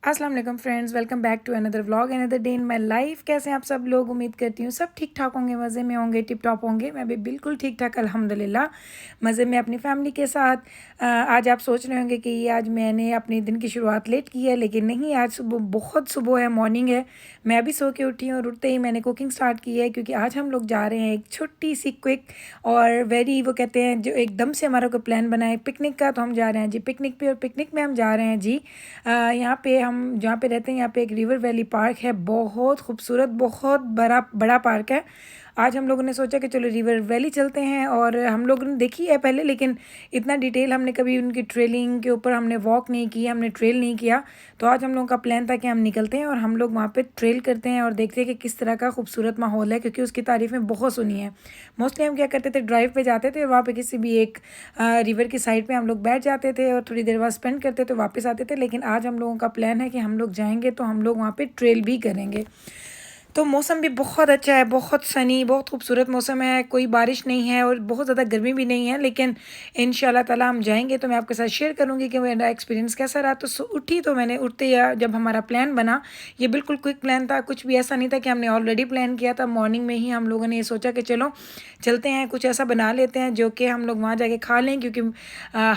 अस्सलाम वालेकुम friends, welcome back to another vlog another day in my life. कैसे हैं आप सब लोग? उम्मीद करती हूँ सब ठीक ठाक होंगे, मज़े में होंगे, टिप टॉप होंगे। मैं भी बिल्कुल ठीक ठाक अल्हम्दुलिल्लाह, मज़े में अपनी फैमिली के साथ। आज आप सोच रहे होंगे कि आज मैंने अपने दिन की शुरुआत लेट की है, लेकिन नहीं, आज सुबह बहुत सुबह है, मॉर्निंग है। मैं अभी सो के उठी हूँ और उठते ही मैंने कुकिंग स्टार्ट की है, क्योंकि आज हम लोग जा रहे हैं एक छोटी सी क्विक और वेरी, वो कहते हैं जो एकदम से हमारा कोई प्लान बना है पिकनिक का, तो हम जा रहे हैं जी पिकनिक पे। और पिकनिक में हम जा रहे हैं जी यहाँ पे, हम जहाँ पे रहते हैं यहाँ पे एक रिवर वैली पार्क है, बहुत खूबसूरत, बहुत बड़ा बड़ा पार्क है। आज हम लोगों ने सोचा कि चलो रिवर वैली चलते हैं, और हम लोगों ने देखी है पहले, लेकिन इतना डिटेल हमने कभी उनकी ट्रेलिंग के ऊपर हमने वॉक नहीं की, हमने ट्रेल नहीं किया। तो आज हम लोगों का प्लान था कि हम निकलते हैं और हम लोग वहाँ पे ट्रेल करते हैं और देखते हैं कि किस तरह का खूबसूरत माहौल है, क्योंकि उसकी तारीफ़ें बहुत सुनी है। मोस्टली हम क्या करते थे, ड्राइव पे जाते थे और वहाँ पे किसी भी एक रिवर की साइड पे हम लोग बैठ जाते थे और थोड़ी देर बाद स्पेंड करते थे, वापस आते थे। लेकिन आज हम लोगों का प्लान है कि हम लोग जाएंगे तो हम लोग वहाँ पे ट्रेल भी करेंगे। तो मौसम भी बहुत अच्छा है, बहुत सनी, बहुत खूबसूरत मौसम है, कोई बारिश नहीं है और बहुत ज़्यादा गर्मी भी नहीं है। लेकिन इंशाल्लाह ताला हम जाएंगे तो मैं आपके साथ शेयर करूंगी कि मेरा एक्सपीरियंस कैसा रहा। तो उठी तो मैंने, उठते या जब हमारा प्लान बना, ये बिल्कुल क्विक प्लान था, कुछ भी ऐसा नहीं था कि हमने ऑलरेडी प्लान किया था। मॉर्निंग में ही हम लोगों ने ये सोचा कि चलो चलते हैं, कुछ ऐसा बना लेते हैं जो कि हम लोग वहाँ जाके खा लें, क्योंकि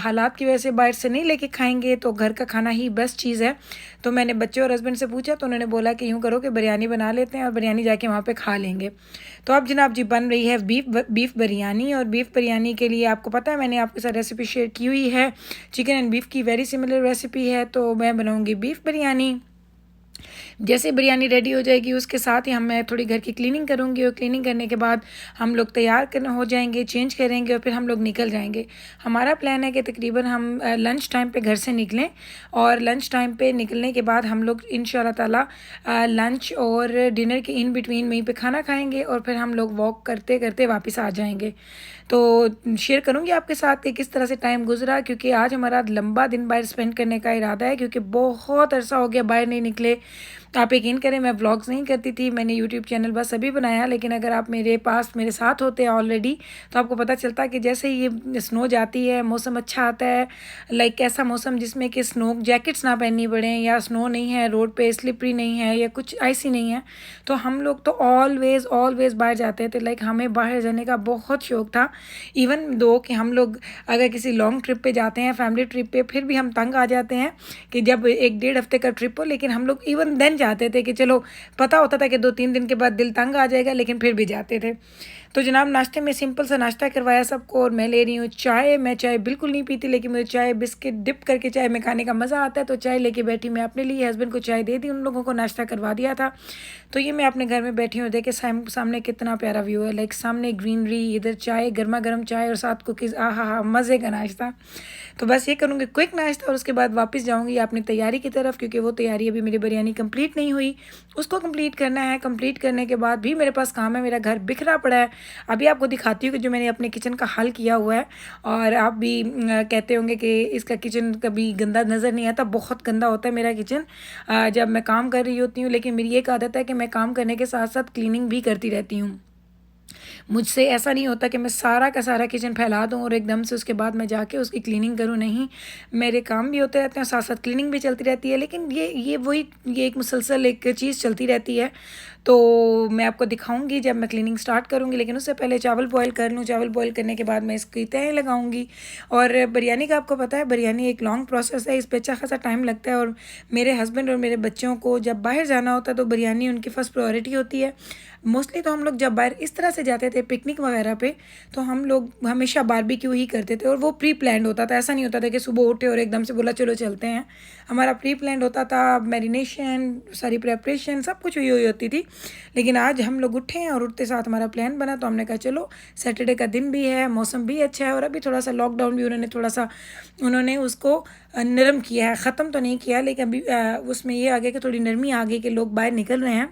हालात की वजह से बाहर से नहीं लेके खाएंगे, तो घर का खाना ही बेस्ट चीज़ है। तो मैंने बच्चे और हस्बैंड से पूछा तो उन्होंने बोला कि यूँ करो कि बिरयानी बना लेते हैं और बिरयानी जाके वहाँ पे खा लेंगे। तो अब जनाब जी बन रही है बीफ बिरयानी। और बीफ बिरयानी के लिए आपको पता है मैंने आपके साथ रेसिपी शेयर की हुई है, चिकन एंड बीफ की वेरी सिमिलर रेसिपी है। तो मैं बनाऊँगी बीफ बिरयानी। जैसे बिरयानी रेडी हो जाएगी उसके साथ ही मैं थोड़ी घर की क्लीनिंग करूँगी, और क्लीनिंग करने के बाद हम लोग तैयार करना हो जाएंगे, चेंज करेंगे और फिर हम लोग निकल जाएंगे। हमारा प्लान है कि तकरीबन हम लंच टाइम पे घर से निकलें, और लंच टाइम पे निकलने के बाद हम लोग इंशाल्लाह ताला लंच और डिनर के इन बिटवीन वहीं पे खाना खाएंगे, और फिर हम लोग वॉक करते करते वापस आ जाएंगे। तो शेयर करूँगी आपके साथ कि किस तरह से टाइम गुजरा, क्योंकि आज हमारा लंबा दिन बाहर स्पेंड करने का इरादा है, क्योंकि बहुत अरसा हो गया बाहर नहीं निकले। आप यकीन करें, मैं व्लॉग्स नहीं करती थी, मैंने यूट्यूब चैनल बस अभी बनाया। लेकिन अगर आप मेरे पास मेरे साथ होते हैं ऑलरेडी, तो आपको पता चलता कि जैसे ही ये स्नो जाती है, मौसम अच्छा आता है, लाइक ऐसा मौसम जिसमें कि स्नो जैकेट्स ना पहननी पड़े, या स्नो नहीं है रोड पे, स्लिपरी नहीं है, या कुछ आइसी नहीं है, तो हम लोग तो ऑलवेज़ ऑलवेज़ बाहर जाते थे। लाइक हमें बाहर जाने का बहुत शौक था। इवन दो कि हम लोग अगर किसी लॉन्ग ट्रिप पे जाते हैं, फैमिली ट्रिप पे, फिर भी हम तंग आ जाते हैं कि जब 1-1.5 हफ्ते का ट्रिप हो, लेकिन हम लोग इवन देन जाते थे कि चलो, पता होता था कि 2-3 दिन के बाद दिल तंग आ जाएगा, लेकिन फिर भी जाते थे। तो जनाब नाश्ते में सिंपल सा नाश्ता करवाया सबको, और मैं ले रही हूँ चाय। मैं चाय बिल्कुल नहीं पीती, लेकिन मुझे चाय बिस्किट डिप करके चाय में खाने का मज़ा आता है। तो चाय लेके बैठी मैं अपने लिए, हस्बैंड को चाय दे दी, उन लोगों को नाश्ता करवा दिया था। तो ये मैं अपने घर में बैठी हूँ, देखे सामने कितना प्यारा व्यू है, लाइक सामने ग्रीनरी, इधर चाय, गर्मा गर्म चाय और साथ कुकीज़, आहा हा, मज़े का नाश्ता। तो बस ये करूँगी क्विक नाश्ता, और उसके बाद वापस जाऊँगी अपनी तैयारी की तरफ, क्योंकि वो तैयारी अभी मेरी बिरयानी कंप्लीट नहीं हुई, उसको कंप्लीट करना है। कंप्लीट करने के बाद भी मेरे पास काम है, मेरा घर बिखरा पड़ा है। अभी आपको दिखाती हूँ कि जो मैंने अपने किचन का हल किया हुआ है। और आप भी कहते होंगे कि इसका किचन कभी गंदा नज़र नहीं आता, बहुत गंदा होता है मेरा किचन जब मैं काम कर रही होती हूँ। लेकिन मेरी एक आदत है कि मैं काम करने के साथ साथ क्लीनिंग भी करती रहती हूँ। मुझसे ऐसा नहीं होता कि मैं सारा का सारा किचन फैला दूँ और एकदम से उसके बाद मैं जाके उसकी क्लीनिंग करूँ, नहीं। मेरे काम भी होते रहते हैं, साथ साथ क्लीनिंग भी चलती रहती है। लेकिन ये एक मुसलसल एक चीज़ चलती रहती है। तो मैं आपको दिखाऊंगी जब मैं क्लीनिंग स्टार्ट करूंगी, लेकिन उससे पहले चावल बॉईल कर लूँ। चावल बॉईल करने के बाद मैं इसकी तह लगाऊंगी। और बिरयानी का आपको पता है, बिरयानी एक लॉन्ग प्रोसेस है, इस पर अच्छा खासा टाइम लगता है। और मेरे हस्बैंड और मेरे बच्चों को जब बाहर जाना होता है तो बिरयानी उनकी फ़र्स्ट प्रायोरिटी होती है। मोस्टली तो हम लोग जब बाहर इस तरह से जाते थे पिकनिक वगैरह पे, तो हम लोग हमेशा बारबेक्यू ही करते थे, और वो प्री प्लान्ड होता था। ऐसा नहीं होता था कि सुबह उठे और एकदम से बोला चलो चलते हैं। हमारा प्री प्लान्ड होता था, मैरिनेशन, सारी प्रेपरेशन सब कुछ हुई हुई होती थी। लेकिन आज हम लोग उठे हैं और उठते साथ हमारा प्लान बना, तो हमने कहा चलो, सैटरडे का दिन भी है, मौसम भी अच्छा है, और अभी थोड़ा सा लॉकडाउन भी उन्होंने उसको नरम किया है, ख़त्म तो नहीं किया, लेकिन अभी उसमें ये आ गया कि थोड़ी नरमी आ गई कि लोग बाहर निकल रहे हैं।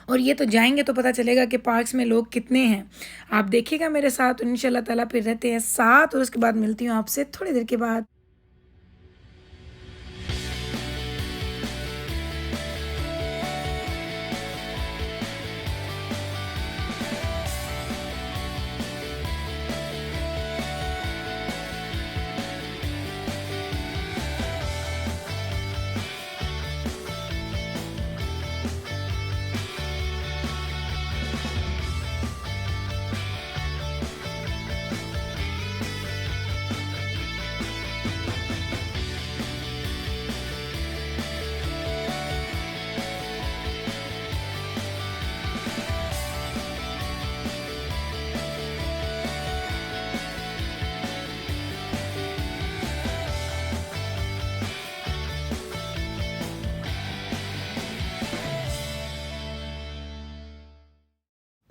और ये तो जाएंगे तो पता चलेगा कि पार्क्स में लोग कितने हैं। आप देखिएगा मेरे साथ, इंशाल्लाह ताला फिर रहते हैं साथ, और उसके बाद मिलती हूँ आपसे थोड़ी देर के बाद।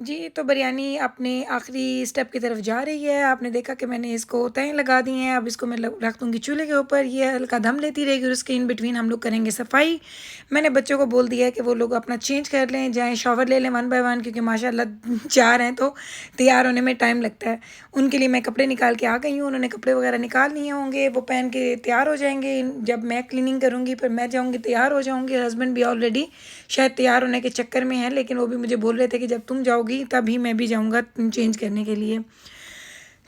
जी, तो बिरयानी अपने आखिरी स्टेप की तरफ जा रही है। आपने देखा कि मैंने इसको तह लगा दी हैं, अब इसको मैं ल रख दूँगी चूल्हे के ऊपर, ये हल्का दम लेती रहेगी और उसके इन बिटवीन हम लोग करेंगे सफाई। मैंने बच्चों को बोल दिया है कि वो लोग अपना चेंज कर लें, जाएँ शावर ले लें वन बाय वन, क्योंकि माशाअल्लाह 4 हैं तो तैयार होने में टाइम लगता है। उनके लिए मैं कपड़े निकाल के आ गई हूँ, उन्होंने कपड़े वगैरह निकाल लिए होंगे, वो पहन के तैयार हो जाएँगे। जब मैं क्लीनिंग करूँगी फिर मैं जाऊँगी, तैयार हो जाऊँगी। हस्बैंड भी ऑलरेडी शायद तैयार होने के चक्कर में हैं, लेकिन वो भी मुझे बोल रहे थे कि जब तुम जाओगी तभी मैं भी जाऊँगा चेंज करने के लिए।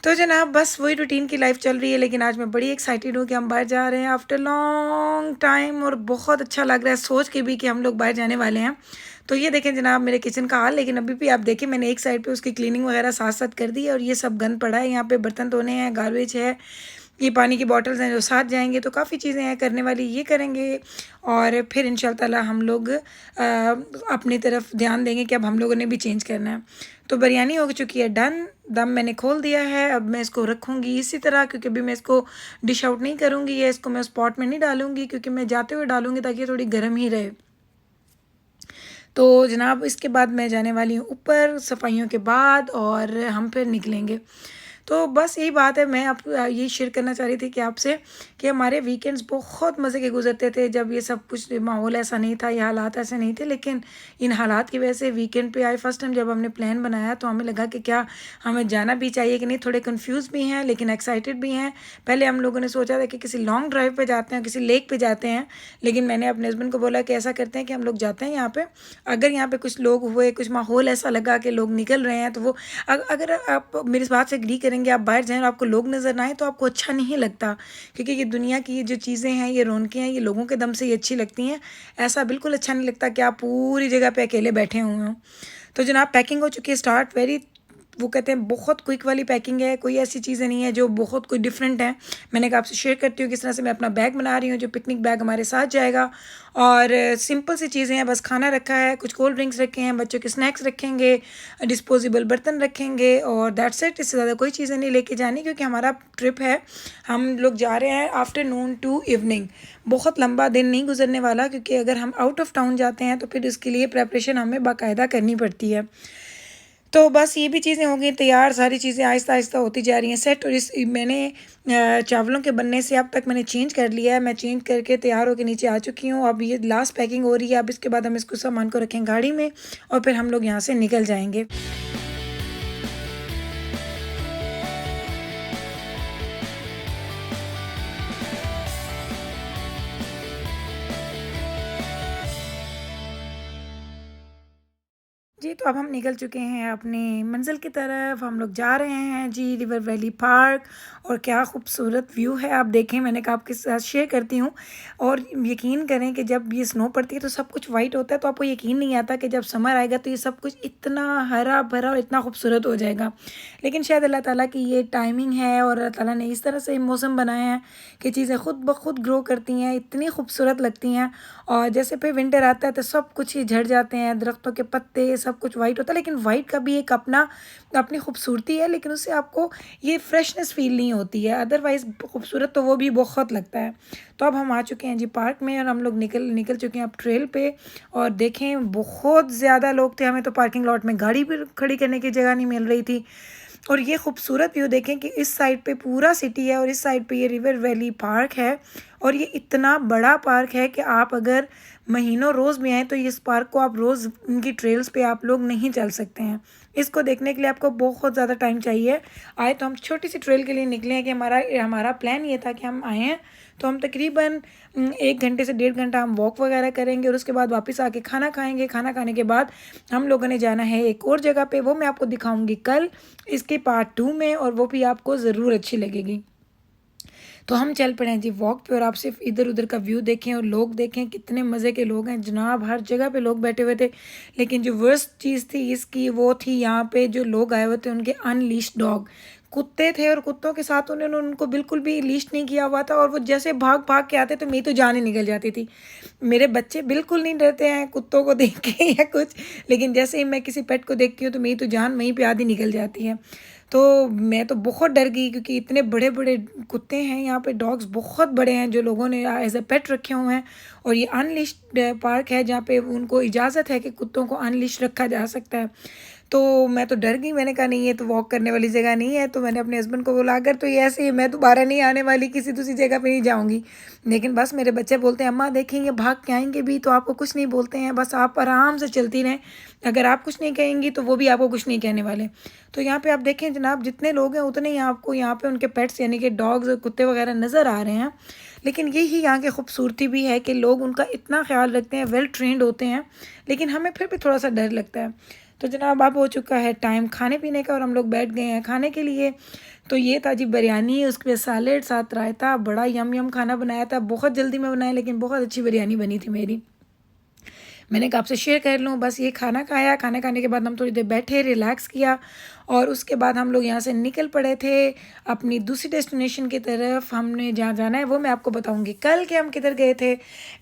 तो जनाब बस वही रूटीन की लाइफ चल रही है, लेकिन आज मैं बड़ी एक्साइटेड हूँ कि हम बाहर जा रहे हैं आफ्टर लॉन्ग टाइम, और बहुत अच्छा लग रहा है सोच के भी कि हम लोग बाहर जाने वाले हैं। तो ये देखें जनाब मेरे किचन का हाल, लेकिन अभी भी आप देखें मैंने एक साइड पे उसकी क्लीनिंग वगैरह साथ साथ कर दी है, और ये सब गंद पड़ा है। यहाँ पे बर्तन धोने हैं, गार्बेज है, ये पानी की बॉटल्स हैं जो साथ जाएंगे, तो काफ़ी चीज़ें हैं करने वाली, ये करेंगे। और फिर इंशाल्लाह ताला हम लोग अपनी तरफ ध्यान देंगे कि अब हम लोगों ने भी चेंज करना है। तो बिरयानी हो चुकी है डन, दम मैंने खोल दिया है। अब मैं इसको रखूँगी इसी तरह, क्योंकि अभी मैं इसको डिश आउट नहीं करूँगी, या इसको मैं उस पॉट में नहीं डालूँगी, क्योंकि मैं जाते हुए डालूँगी ताकि ये थोड़ी गर्म ही रहे। तो जनाब इसके बाद मैं जाने वाली हूँ ऊपर सफाइयों के बाद, और हम फिर निकलेंगे। तो बस यही बात है, मैं आप ये शेयर करना चाह रही थी कि आपसे कि हमारे वीकेंड्स बहुत मज़े के गुजरते थे जब ये सब कुछ माहौल ऐसा नहीं था, ये हालात ऐसे नहीं थे। लेकिन इन हालात की वजह से वीकेंड पे आए फर्स्ट टाइम जब हमने प्लान बनाया, तो हमें लगा कि क्या हमें जाना भी चाहिए कि नहीं। थोड़े कंफ्यूज भी हैं लेकिन एक्साइटेड भी हैं। पहले हम लोगों ने सोचा था कि किसी लॉन्ग ड्राइव पे जाते हैं, किसी लेक पे जाते हैं, लेकिन मैंने अपने हस्बैंड को बोला कि ऐसा करते हैं कि हम लोग जाते हैं यहाँ पे, अगर यहाँ पे कुछ लोग हुए, कुछ माहौल ऐसा लगा कि लोग निकल रहे हैं, तो वो अगर आप मेरी इस बात से एग्री करेंगे, आप बाहर जाएँ और आपको लोग नज़र ना आए तो आपको अच्छा नहीं लगता, क्योंकि ये दुनिया की ये जो चीज़ें हैं, ये रौनकें हैं, ये लोगों के दम से ही अच्छी लगती हैं। ऐसा बिल्कुल अच्छा नहीं लगता कि आप पूरी जगह पे अकेले बैठे हुए हों। तो जनाब पैकिंग हो चुकी है स्टार्ट, वेरी वो कहते हैं बहुत क्विक वाली पैकिंग है, कोई ऐसी चीज़ें नहीं है जो बहुत कोई डिफरेंट है। मैंने कहा आपसे शेयर करती हूँ किस तरह से मैं अपना बैग बना रही हूँ, जो पिकनिक बैग हमारे साथ जाएगा। और सिंपल सी चीज़ें हैं, बस खाना रखा है, कुछ कोल्ड ड्रिंक्स रखे हैं, बच्चों के स्नैक्स रखेंगे, डिस्पोजेबल बर्तन रखेंगे, और दैट्स इट। इससे ज़्यादा कोई चीज़ें नहीं लेके जानी, क्योंकि हमारा ट्रिप है, हम लोग जा रहे हैं आफ्टरनून टू इवनिंग। बहुत लंबा दिन नहीं गुजरने वाला, क्योंकि अगर हम आउट ऑफ टाउन जाते हैं तो फिर इसके लिए प्रेपरेशन हमें बाकायदा करनी पड़ती है। तो बस ये भी चीज़ें हो गई तैयार, सारी चीज़ें आहिस्ता-आहिस्ता होती जा रही हैं सेट। और इस मैंने चावलों के बनने से अब तक मैंने चेंज कर लिया है, मैं चेंज करके तैयार होके नीचे आ चुकी हूँ। अब ये लास्ट पैकिंग हो रही है, अब इसके बाद हम इसको सामान को रखेंगे गाड़ी में, और फिर हम लोग यहाँ से निकल जाएँगे। जी, तो अब हम निकल चुके हैं अपनी मंज़िल की तरफ, हम लोग जा रहे हैं जी रिवर वैली पार्क। और क्या खूबसूरत व्यू है, आप देखें, मैंने कहा आपके साथ शेयर करती हूँ। और यकीन करें कि जब ये स्नो पड़ती है तो सब कुछ वाइट होता है, तो आपको यकीन नहीं आता कि जब समर आएगा तो ये सब कुछ इतना हरा-भरा और इतना खूबसूरत हो जाएगा। लेकिन शायद अल्लाह ताला की ये टाइमिंग है, और अल्लाह ताला ने इस तरह से मौसम बनाया है कि चीज़ें खुद ब खुद ग्रो करती हैं, इतनी खूबसूरत लगती हैं। और जैसे फिर विंटर आता है तो सब कुछ ही झड़ जाते हैं, दरख्तों के पत्ते सब कुछ वाइट होता है, लेकिन वाइट का भी एक अपनी खूबसूरती है, लेकिन उससे आपको ये फ्रेशनेस फील नहीं होती है। अदरवाइज़ खूबसूरत तो वो भी बहुत लगता है। तो अब हम आ चुके हैं जी पार्क में, और हम लोग निकल निकल चुके हैं अब ट्रेल पे। और देखें बहुत ज़्यादा लोग थे, हमें तो पार्किंग लॉट में गाड़ी भी खड़ी करने की जगह नहीं मिल रही थी। और ये खूबसूरत व्यू देखें कि इस साइड पे पूरा सिटी है, और इस साइड पे ये रिवर वैली पार्क है। और ये इतना बड़ा पार्क है कि आप अगर महीनों रोज़ भी आएँ तो इस पार्क को आप रोज़ इनकी ट्रेल्स पे आप लोग नहीं चल सकते हैं। इसको देखने के लिए आपको बहुत ज़्यादा टाइम चाहिए। आए तो हम छोटी सी ट्रेल के लिए निकले हैं कि हमारा प्लान ये था कि हम आए हैं तो हम तकरीबन 1 घंटे से 1.5 घंटा हम वॉक वगैरह करेंगे, और उसके बाद वापस आके खाना खाएँगे। खाना खाने के बाद हम लोगों ने जाना है एक और जगह पे, वो मैं आपको दिखाऊँगी कल इसके पार्ट 2 में, और वो भी आपको ज़रूर अच्छी लगेगी। तो हम चल पड़े हैं जी वॉक पे, और आप सिर्फ इधर उधर का व्यू देखें और लोग देखें, कितने मज़े के लोग हैं जनाब, हर जगह पे लोग बैठे हुए थे। लेकिन जो वर्स्ट चीज़ थी इसकी वो थी यहाँ पे जो लोग आए हुए थे उनके अनलीश डॉग कुत्ते थे, और कुत्तों के साथ उन्होंने उनको बिल्कुल भी लीश नहीं किया हुआ था, और वो जैसे भाग भाग के आते तो मेरी तो जान ही निकल जाती थी। मेरे बच्चे बिल्कुल नहीं डरते हैं कुत्तों को देख के या कुछ, लेकिन जैसे ही मैं किसी पेट को देखती हूँ तो मेरी तो जान वहीं पे आधी निकल जाती है। तो मैं तो बहुत डर गई क्योंकि इतने बड़े-बड़े कुत्ते हैं यहाँ पे, डॉग्स बहुत बड़े हैं जो लोगों ने एज़ अ पेट रखे हुए हैं। और ये अनलिश्ड पार्क है जहाँ पे उनको इजाज़त है कि कुत्तों को अनलिश्ड रखा जा सकता है। तो मैं तो डर गई, मैंने कहा नहीं ये तो वॉक करने वाली जगह नहीं है। तो मैंने अपने हस्बैंड को बोला अगर तो ये ऐसे ही मैं दोबारा नहीं आने वाली, किसी दूसरी जगह पे नहीं जाऊँगी। लेकिन बस मेरे बच्चे बोलते हैं अम्मा देखेंगे भाग के आएँगे भी तो आपको कुछ नहीं बोलते हैं, बस आप आराम से चलती रहें, अगर आप कुछ नहीं कहेंगी तो वो भी आपको कुछ नहीं कहने वाले। तो यहाँ पे आप देखें जनाब, जितने लोग हैं उतने ही आपको यहाँ पे उनके पेट्स यानी कि डॉग्स कुत्ते वगैरह नज़र आ रहे हैं। लेकिन यही यहाँ की खूबसूरती भी है कि लोग उनका इतना ख्याल रखते हैं, वेल ट्रेंड होते हैं, लेकिन हमें फिर भी थोड़ा सा डर लगता है। तो जनाब अब हो चुका है टाइम खाने पीने का और हम लोग बैठ गए हैं खाने के लिए। तो ये था जी बिरयानी, उसके सैलेड साथ रायता, बड़ा यम यम खाना बनाया था, बहुत जल्दी में बनाया लेकिन बहुत अच्छी बिरयानी बनी थी मेरी। मैंने कहा आपसे शेयर कर लूँ। बस ये खाना खाया, खाना खाने के बाद हम थोड़ी देर बैठे, रिलैक्स किया और उसके बाद हम लोग यहाँ से निकल पड़े थे अपनी दूसरी डेस्टिनेशन की तरफ। हमने जहाँ जाना है वो मैं आपको बताऊँगी कल के हम किधर गए थे।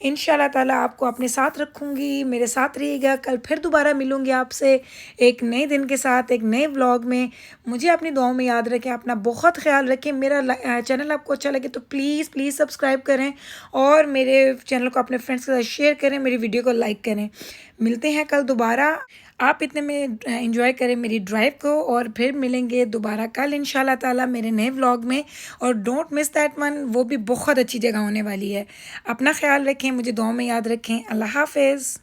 इंशाल्लाह ताला आपको अपने साथ रखूँगी, मेरे साथ रहिएगा। कल फिर दोबारा मिलूँगी आपसे एक नए दिन के साथ, एक नए व्लॉग में। मुझे अपनी दुआओं में याद रखें, अपना बहुत ख्याल रखें। मेरा चैनल आपको अच्छा लगे तो प्लीज़ प्लीज़ सब्सक्राइब करें और मेरे चैनल को अपने फ्रेंड्स के साथ शेयर करें, मेरी वीडियो को लाइक करें। मिलते हैं कल दोबारा। आप इतने में एंजॉय करें मेरी ड्राइव को और फिर मिलेंगे दोबारा कल इंशाल्लाह ताला मेरे नए व्लॉग में। और डोंट मिस दैट वन, वो भी बहुत अच्छी जगह होने वाली है। अपना ख्याल रखें, मुझे दुआओं में याद रखें। अल्लाह हाफ़िज़।